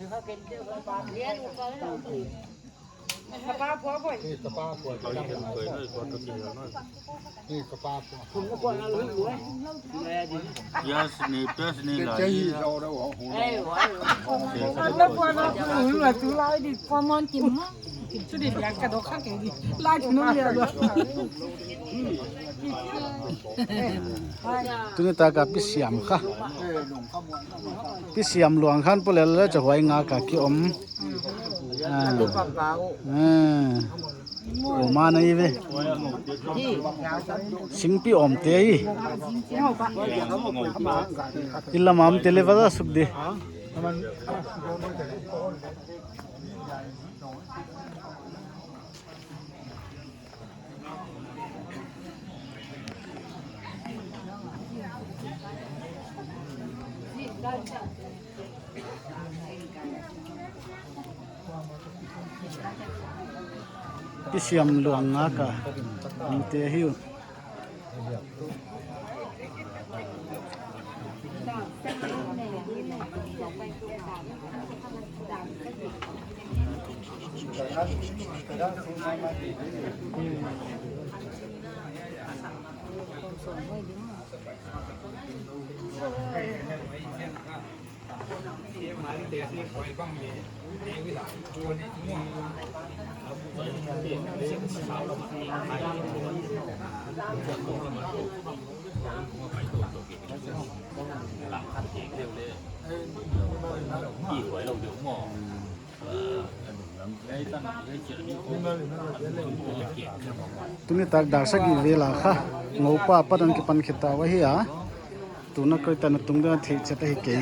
สปาผัวบ่อยนี่สปาผัวจะทำอะไรนี่สปาผัวผมก็ปวดแล้วรู้ไหมyes นี่เพื่อนนี่เลยเราได้หัวหูแล้วปวดแล้วหูเหลือจุฬาดิพอมอนจิ้มสุดเด็ดอยากกระโดดข้างแก่ดิไล่ถึงนู่นเลยด้วย ตุนตากาพิเศษค่ะพิเศษหลวงขันปุ่นแล้วจะหวยงากะกิอมโอมาในเวสิงปีอมเตยอิลามามเตเลวดาสุดดีพิเศษหลวงงากะอมเตยหิวตุนี่ตักดักสักเวลาค่ะงูป้าปัดอันกิปันขิตาวะเฮียตุนักก็ตันตุงเดินที่จะไปเกี่ย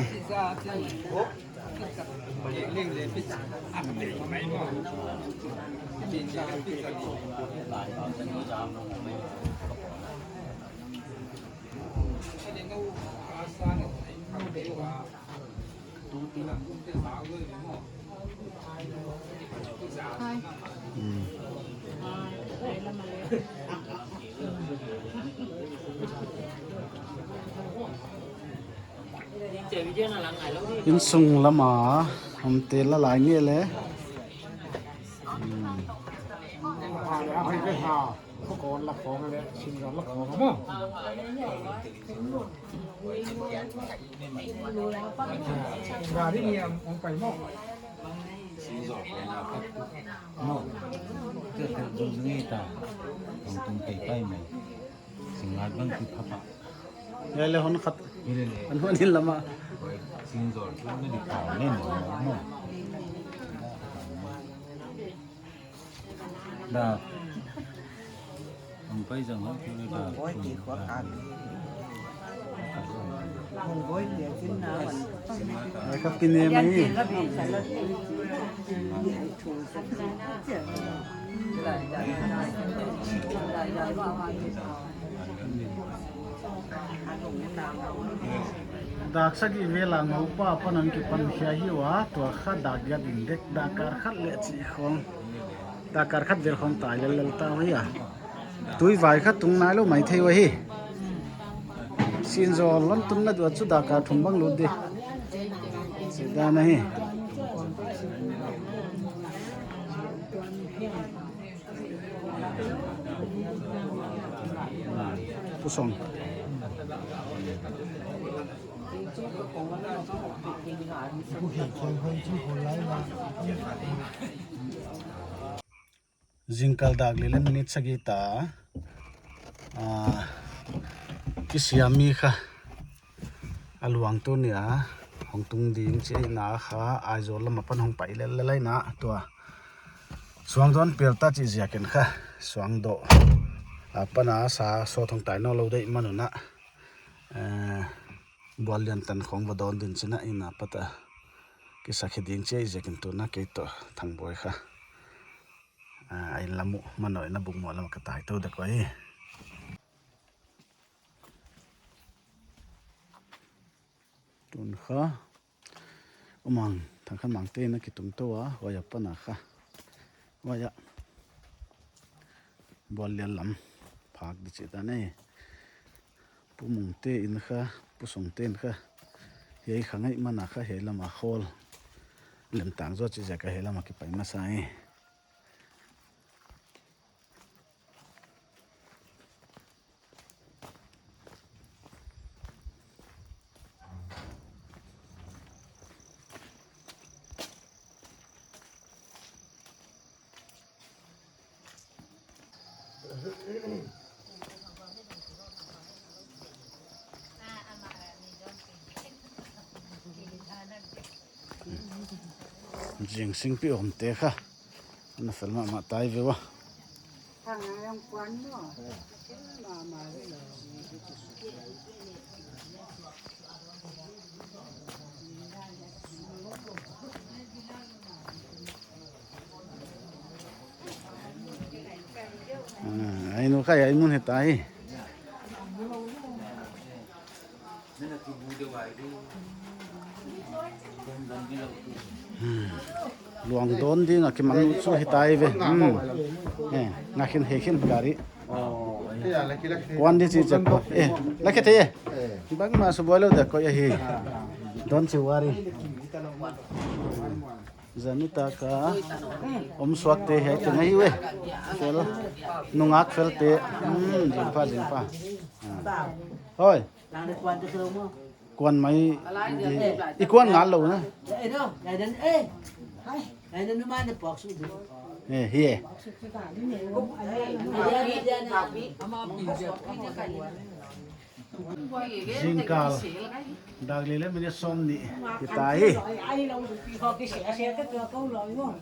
อินซุงละหมาทำเตละหลายเนี่ยเลยให้ไปหาเขาก่อนละของเลยชิมก่อนละของมั้งงานที่มีองไปมั่งno que dos nita con tung kai pai mai singal bang ki phapa ยายเลยคนขัด ile อันนู้นนี่ละมา sin zor tu ne di khao ne no da ông pai jang ha ki da oi ti kho kan mong gối để xin nào ไอ้ครับกินเนี่ยไหม ดักสักเวลางูป้าปนันกิปันเฮียหิวะตัวข้าดักยัดเด็กดักการขัดเละจีของดักการขัดเวลของตายเละตาเฮียตุยไว้ขัดตรงนั้นแล้วไม่เทวะเฮสินจอล้นตุนนัดวัดสุดักการทุ่มบังลุดดิเสียดายนะเฮผู้ส่งJingkal dak lele minute sagita kisiami kha aluang tu nia hongtung ding che na kha aizol lama pan hong pai le lai na to suang don pelta chi jaken kha suang do apana sa so thong tai no lo dei manuna bolian tan khong bodon din china ina pata ki sakhe ding che jaken tu na ke to thang boy kha ai lamu manoi na bung mo lam ka tai to da koi tun kha umang thang khan mang te na ki tum to wa waya pana kha waya bolian lam phak di che ta ne pumung te in kha pusong ten kha hei khangai mana kha he lama khol lem tang zo chi ja ka hela ma ki pai ma sai jing sing pi om te kha na fel ma tai ve wa thằng này ông quán đó mà ai no khai ai mun he tai luang don din a ki man chu he tai ve na khin he khin gari wan di chi chak ko la ke te bang ma su bolo da ko ya hi don chi wari zanita ka swak te he te ngai we fel nungak fel te jing pa hoi đang đi quan cho sớm không quan mai i quan ngal lo na đây đâu này đến hay này đến mai nó bọc xuống hi Jingkal dagli le mine somni kitai ai lâu thì họ cái xe cái cửa câu lời đúng không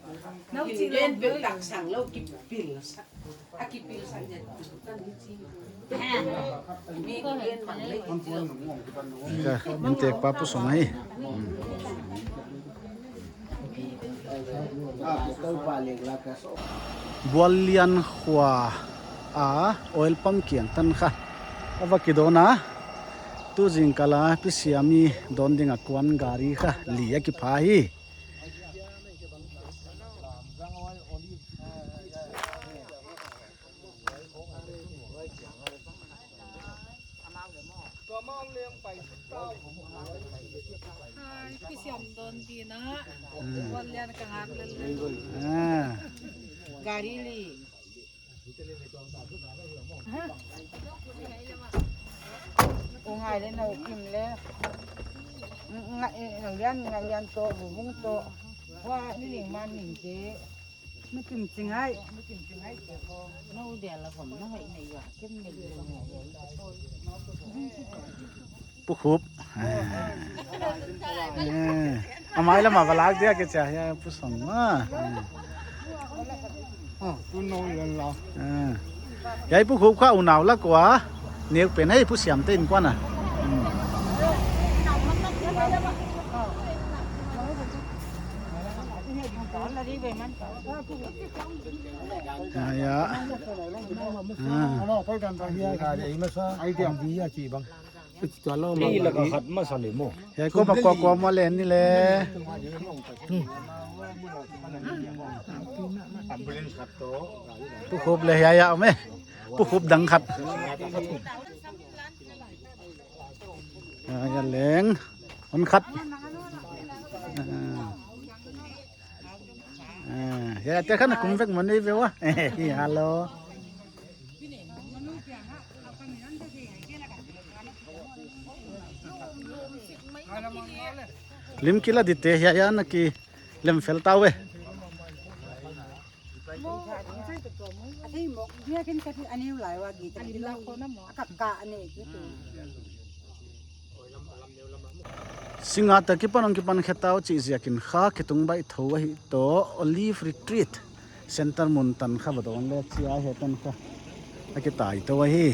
nó chỉ lên việc đặc sản lâu kịp pin kịp pin sang nhật min tek pa pu somai bualian khwa oil pump kian tan kha avakidona tu jingkala pisiami don dinga kwan gari kha liya ki phai gari li ngày lên nào kim lên ngày liên to vùng to qua cái đỉnh man đỉnh chế nó kim chừng ấy nó đẻ là phẩm nó vậy này rồi cái mình pu khup amai lama balak dia ke cha ya pu som ma tu nôi lần lò yai pu khup kha unaw la kwa nek pen hei pu siam ten kwa na ya nó phải cần phải nghe cái gì mà sao ai điểm gì à chị bằng cho nó mà là cái hạt mà sao để mua yai ko ma kwa ma len ni le pu khup le ya me pu khup dang khat ya leng on khat ya te khana kum vek mani ve wa hello lim kila dite ya na ki lem fel tawe thì một cái anh em lại qua gì thì lâu nó cặp cả này cái singa ta ki panong ki pan khetao chi ziakin kha khitung bai tho hi to olive retreat center mun tan kha badon le chia he tan kha aki tai to hi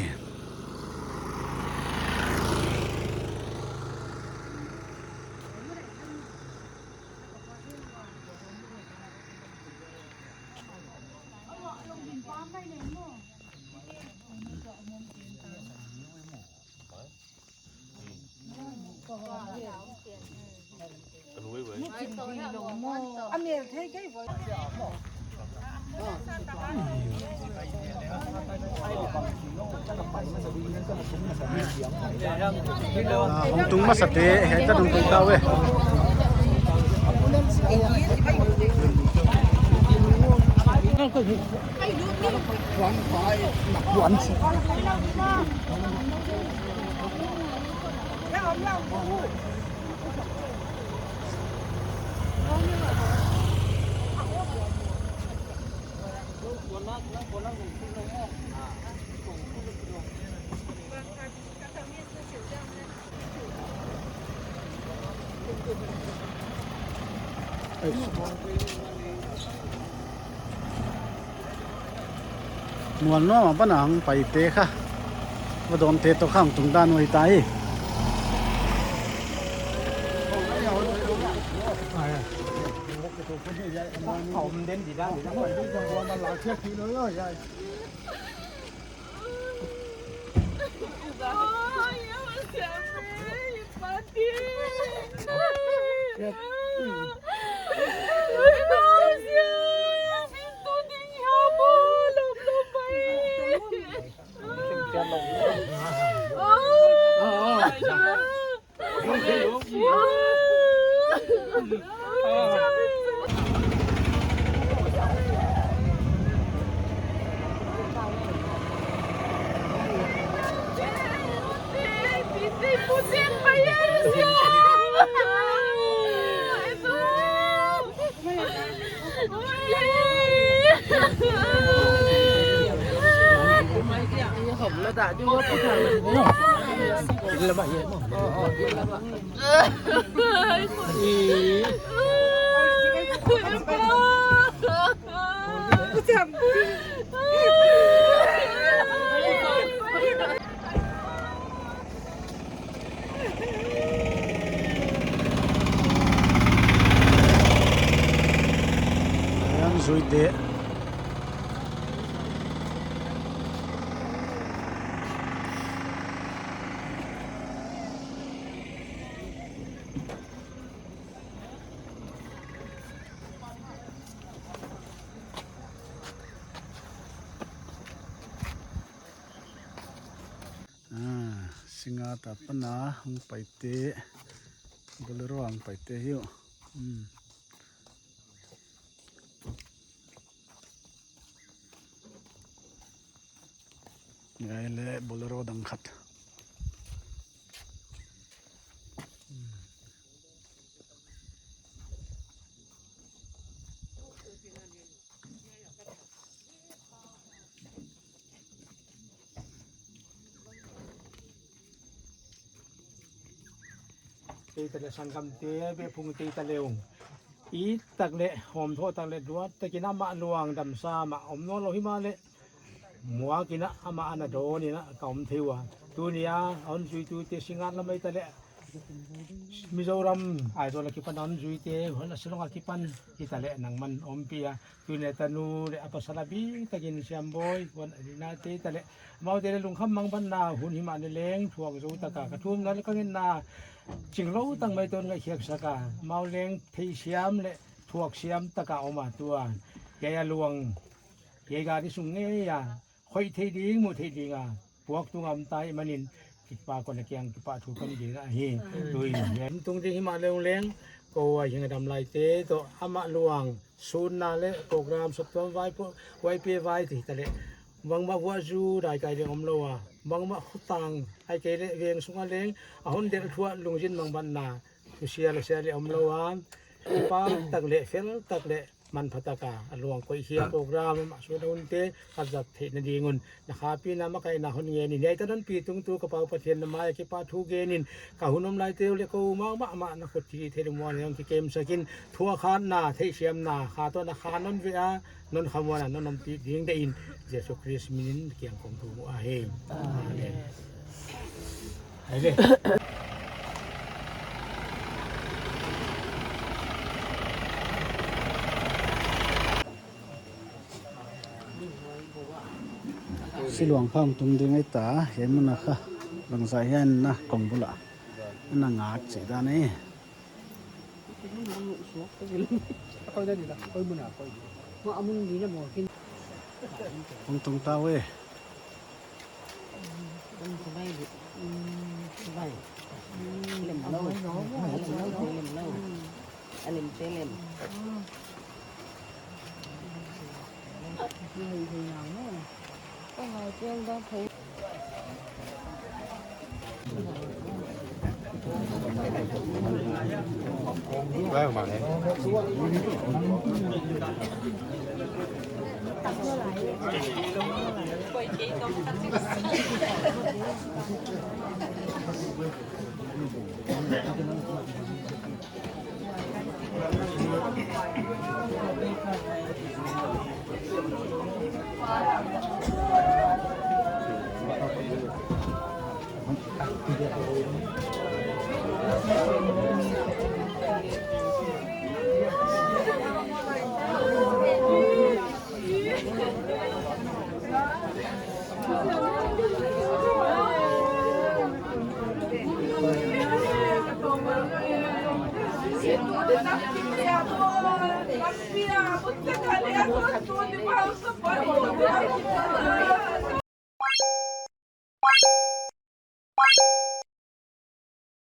anh em thấy cái vậy hong tung ma sate he ta dong tung tawe ก็คือหวานไฟหวานสิ มวนน้อมาปะหนังไปเตะค่ะว่าโดนเตะตัวข้างตรงด้านหน่วยไต เขามันเด่นดีด้านดีด้านที่จังหวัดมันหลายเชือกทีเลยใหญ่ กินแล้วบ้างเยอะมั้งยังสวยเตะสิงห์ตาปนาหงไปเตะบลรวงไปเตะหิวไงเลยบลรวดังขัดตีตะเลสันคำเตะเบพุงตีตะเลวอีตักเละหอมโทตักเละดัวตะกินน้ำมะลวงดำซามาอมโนโลหิมาเละมัวกินนะอามาอันโดนี่นะกอมเทวะตัวนี้อันจุยตัวเตสิงานละไม่ตะเละมิโซรัมไอ้ตัวละคิปันอันจุยเตหัวละสลงคิปันที่ตะเละนังมันอมเปียตัวนี้ตะนูเละอัปสลาบีตะกินเชียมบอยวันนี้นาเตตะเละมาเตะลุงคำมังบันนาหุ่นหิมาเนเลงถ่วงจูตะกากระทุ่มนั้นก็เงินนาจิงเราตั้งไม่ต้นก็เขียกสกาเมาเลงที่เชียมเละถ่วงเชียมตะกาออกมาตัวแกลวงแกกาที่สุงเงียคอยเทดิ้งมูเทดิ้งพวกตุงอัมตายมันินกิปาคนละเกียงกิปาถูกกันดีนะเฮ้ดุยเห็นตุงที่หิมาเลงเลงก็ว่ายังดำลายเตตัวอามาลวงซูนนาเลโปรแกรมสุดตัวไว้เปียไว้ที่ทะเลวังมาวัวจูได้ไกลเรื่องอมโลววังมาขุตังไอเกเรเวียงสุงเลงอาหุ่นเด็กทั่วลุงจินมังบันนาทุเชียร์เชียร์อมโลวป้าตักเละเฟลตักเละมันพัตกาหลวงก็เฮียโปรแกรมมาช่วยอุ่นเตะขัดจัดเทนดีงุนนะครับพี่น้ำมาใครน่าหุ่นเงินนี่ในตอนนั้นปีตุงตัวกระเป๋าประเทศน้ำมาเก็บปาทูเกนินกับหุ่นน้ำลายเตลเล็กกูมานักขุดที่เทนมวนยังที่เกมสกินทัวคานนาเทเชียมนาขาตัวนาคานนนเวียนนคำวันนนนำปียิงได้อินเจสุคริสมินินเกี่ยงของทูอาเฮมไอ้เด้สิหลวงข้างตรงนี้ไงตาเห็นมันนะคะหลังสายเห็นนะกองบุละนั่งงาจีด้านนี้ coi đây là coi bữa nào coi mà ông đi là một cái ตรงตรงตาเว้ย ông bay được bay làm lâu làm lâu anh làm tê làm có ngày trên đó thấy Vai mà đấy. Aku tak boleh, aku tak boleh, aku tak boleh.